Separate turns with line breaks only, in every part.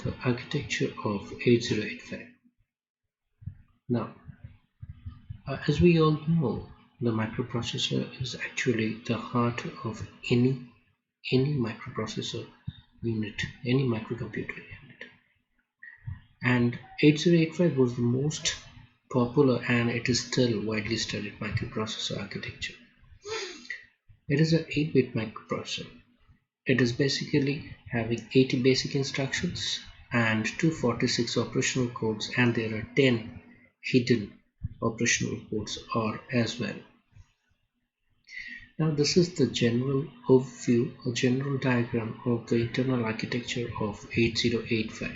the architecture of 8085. Now, as we all know, the microprocessor is actually the heart of any microprocessor unit, any microcomputer unit. And 8085 was the most popular, and it is still widely studied microprocessor architecture. It is an 8-bit microprocessor. It is basically having 80 basic instructions and 246 operational codes, and there are 10 hidden operational codes as well. Now this is the general overview or general diagram of the internal architecture of 8085.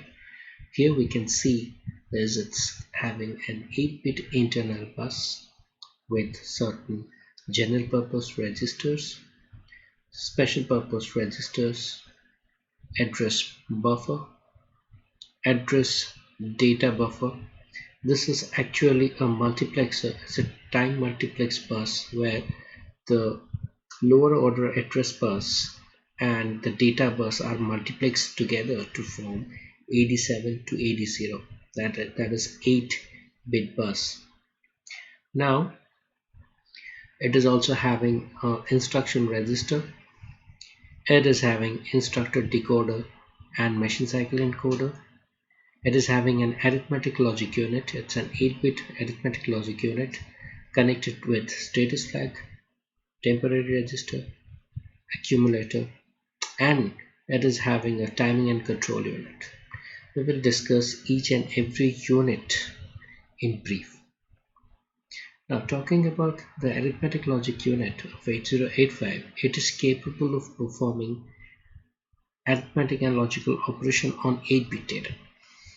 Here we can see it's having an 8-bit internal bus with certain general purpose registers, special purpose registers, address buffer, address data buffer. This is actually a multiplexer. It's a time multiplex bus where the lower order address bus and the data bus are multiplexed together to form 87 to 80. That is 8-bit bus. Now it is also having an instruction register. It is having instructor decoder and machine cycle encoder. It is having an arithmetic logic unit. It's an 8-bit arithmetic logic unit connected with status flag, temporary register, accumulator, and it is having a timing and control unit. We will discuss each and every unit in brief. Now, talking about the arithmetic logic unit of 8085, it is capable of performing arithmetic and logical operation on 8-bit data.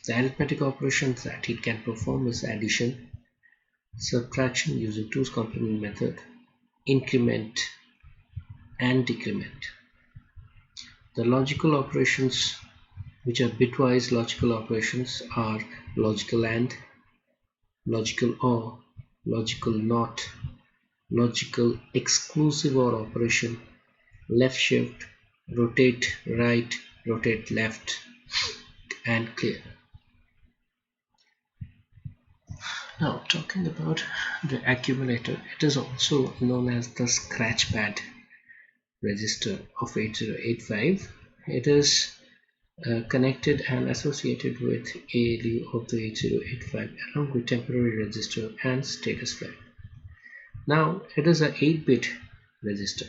The arithmetic operations that it can perform is addition, subtraction using 2's complement method, increment, and decrement. The logical operations, which are bitwise logical operations, are logical AND, logical OR, logical NOT, logical exclusive OR operation, left shift, rotate right, rotate left, and clear. Now, talking about the accumulator, it is also known as the scratchpad register of 8085. It is connected and associated with ALU of the 8085 along with temporary register and status flag. Now it is an 8-bit register,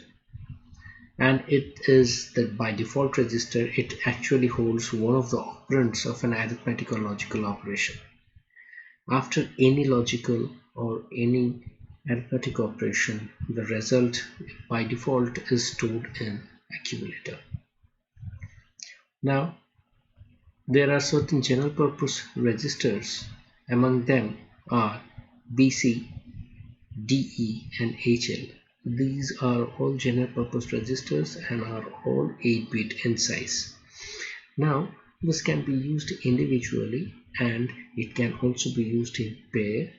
and it is the by default register. It actually holds one of the operands of an arithmetic or logical operation. After any logical or any arithmetic operation, the result by default is stored in accumulator. Now there are certain general purpose registers. Among them are BC, DE, and HL. These are all general purpose registers and are all 8-bit in size. Now this can be used individually, and it can also be used in pair.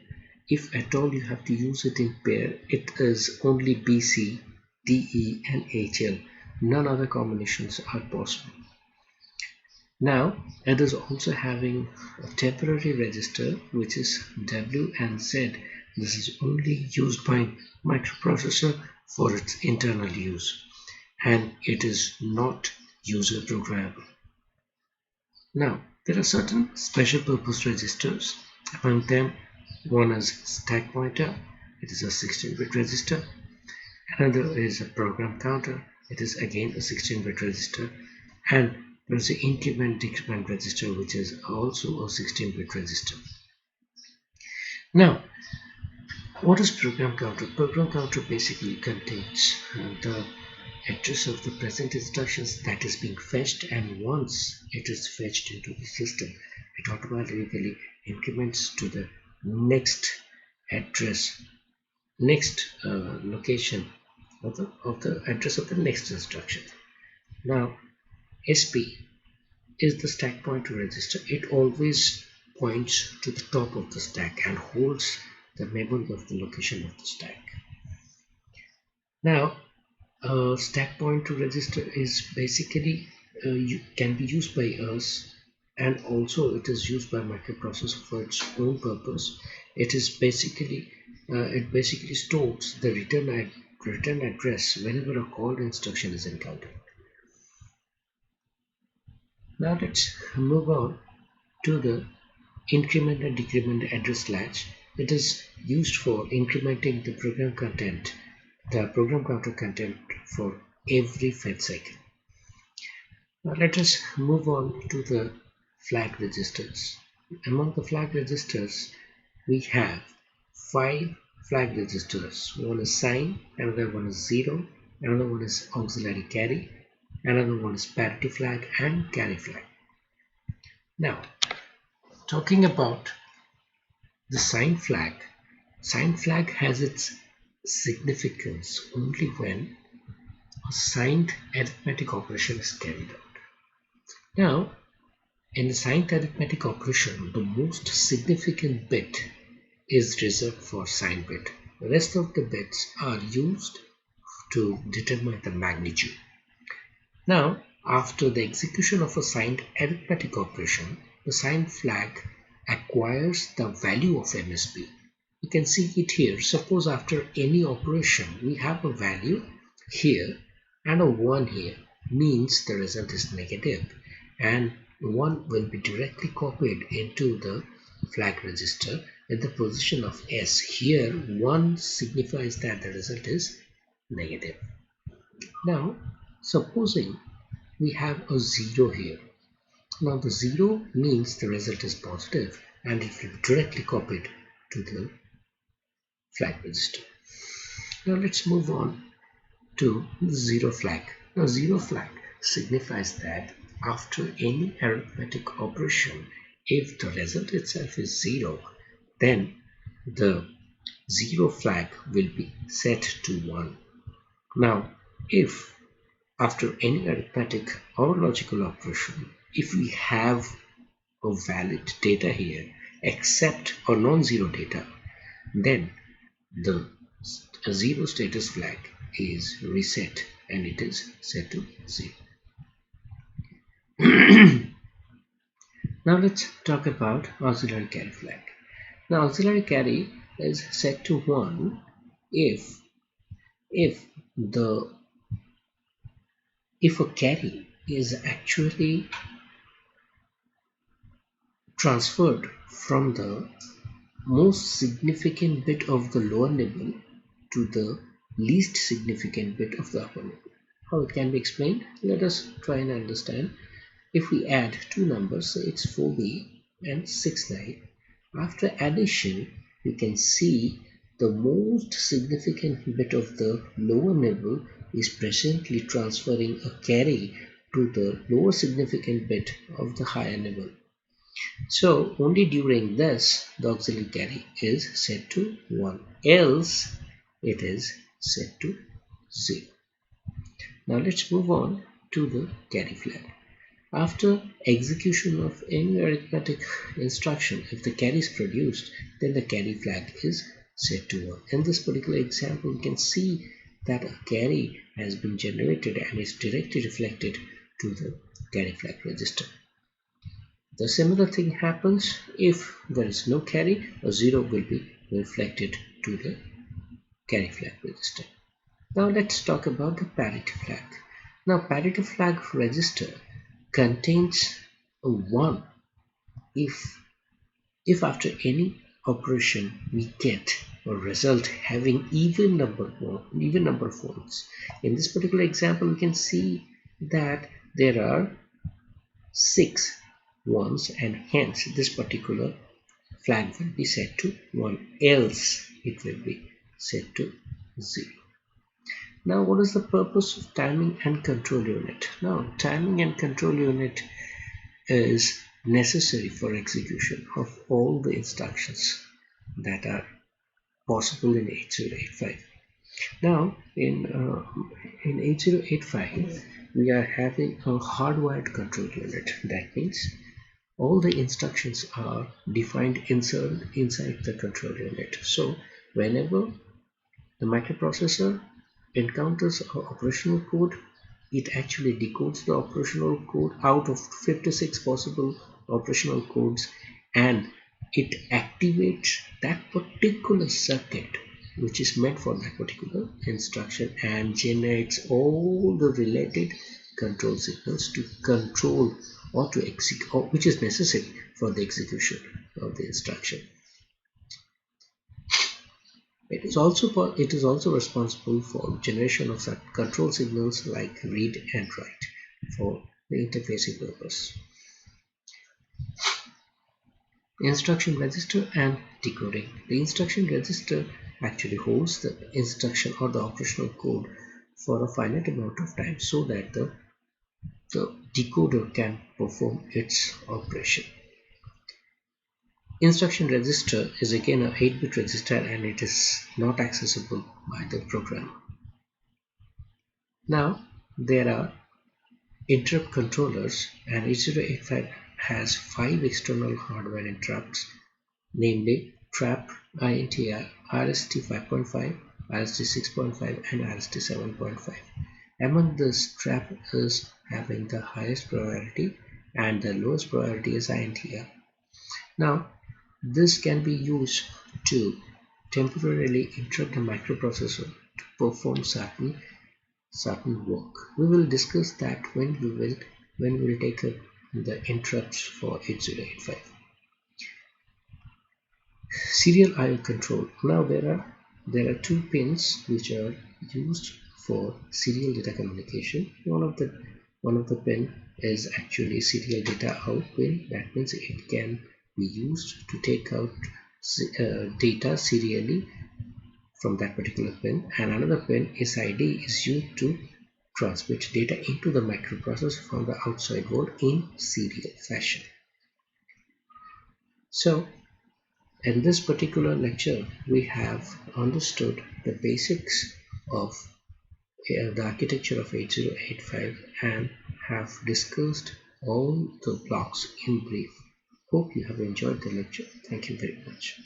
If at all you have to use it in pair, it is only BC, DE, and HL. None other combinations are possible. Now it is also having a temporary register, which is W and Z. This is only used by microprocessor for its internal use, and it is not user programmable. Now there are certain special purpose registers. Among them, one is stack pointer. It is a 16-bit register. Another is a program counter. It is again a 16-bit register. And there is the increment decrement register, which is also a 16-bit register. Now, what is program counter? Program counter basically contains the address of the present instructions that is being fetched, and once it is fetched into the system, it automatically increments to the next address, next location of the address of the next instruction. Now SP is the stack pointer register. It always points to the top of the stack and holds the memory of the location of the stack. Now stack pointer register is basically can be used by us and also it is used by microprocessor for its own purpose. It basically stores the return address whenever a called instruction is encountered. Now let's move on to the increment and decrement address latch. It is used for incrementing the program counter content for every fed cycle. Now let us move on to the flag registers. Among the flag registers, we have 5 flag registers. One is sign, another one is 0, another one is auxiliary carry, another one is parity flag and carry flag. Now, talking about the sign flag has its significance only when a signed arithmetic operation is carried out. Now, in the signed arithmetic operation, the most significant bit is reserved for sign bit. The rest of the bits are used to determine the magnitude. Now, after the execution of a signed arithmetic operation, the sign flag acquires the value of MSB. You can see it here. Suppose after any operation we have a value here and a 1 here, means the result is negative, and 1 will be directly copied into the flag register at the position of S. Here 1 signifies that the result is negative. Now supposing we have a 0 here. Now the 0 means the result is positive and it will be directly copied to the flag register. Now let's move on to the 0 flag. Now 0 flag signifies that after any arithmetic operation, if the result itself is 0, then the 0 flag will be set to 1. Now if after any arithmetic or logical operation, if we have a valid data here except a non-zero data, then the 0 status flag is reset and it is set to 0. Now let's talk about auxiliary carry flag. Now auxiliary carry is set to 1 if a carry is actually transferred from the most significant bit of the lower nibble to the least significant bit of the upper nibble. How it can be explained? Let us try and understand. If we add two numbers, so it's 4b and 69, after addition you can see the most significant bit of the lower nibble is presently transferring a carry to the lower significant bit of the higher nibble. So only during this the auxiliary carry is set to 1, else it is set to 0. Now let's move on to the carry flag. After execution of any arithmetic instruction, if the carry is produced, then the carry flag is set to 1. In this particular example, we can see that a carry has been generated and is directly reflected to the carry flag register. The similar thing happens if there is no carry, a 0 will be reflected to the carry flag register. Now let's talk about the parity flag. Now parity flag register contains a 1 if after any operation we get a result having even number of ones. In this particular example, we can see that there are 6 ones and hence this particular flag will be set to 1, else it will be set to 0. Now what is the purpose of timing and control unit? Now timing and control unit is necessary for execution of all the instructions that are possible in 8085. Now in 8085 we are having a hardwired control unit. That means all the instructions are defined inside the control unit. So whenever the microprocessor encounters an operational code, it actually decodes the operational code out of 56 possible operational codes, and it activates that particular circuit which is meant for that particular instruction and generates all the related control signals to control or to execute, or which is necessary for the execution of the instruction. It is also responsible for generation of such control signals like read and write for the interfacing purpose. Instruction register and decoding. The instruction register actually holds the instruction or the operational code for a finite amount of time so that the decoder can perform its operation. Instruction register is again a 8-bit register and it is not accessible by the programmer. Now there are interrupt controllers, and 8085 has 5 external hardware interrupts, namely TRAP, INTR, RST 5.5, RST 6.5 and RST 7.5. Among this, TRAP is having the highest priority and the lowest priority is INTR. Now this can be used to temporarily interrupt the microprocessor to perform certain work. We will discuss that when we will take up the interrupts for 8085. Serial I/O control. Now there are 2 pins which are used for serial data communication. One of the pin is actually serial data out pin. That means it can be used to take out data serially from that particular pin, and another pin SID is used to transmit data into the microprocessor from the outside world in serial fashion. So in this particular lecture we have understood the basics of the architecture of 8085 and have discussed all the blocks in brief. Hope you have enjoyed the lecture. Thank you very much.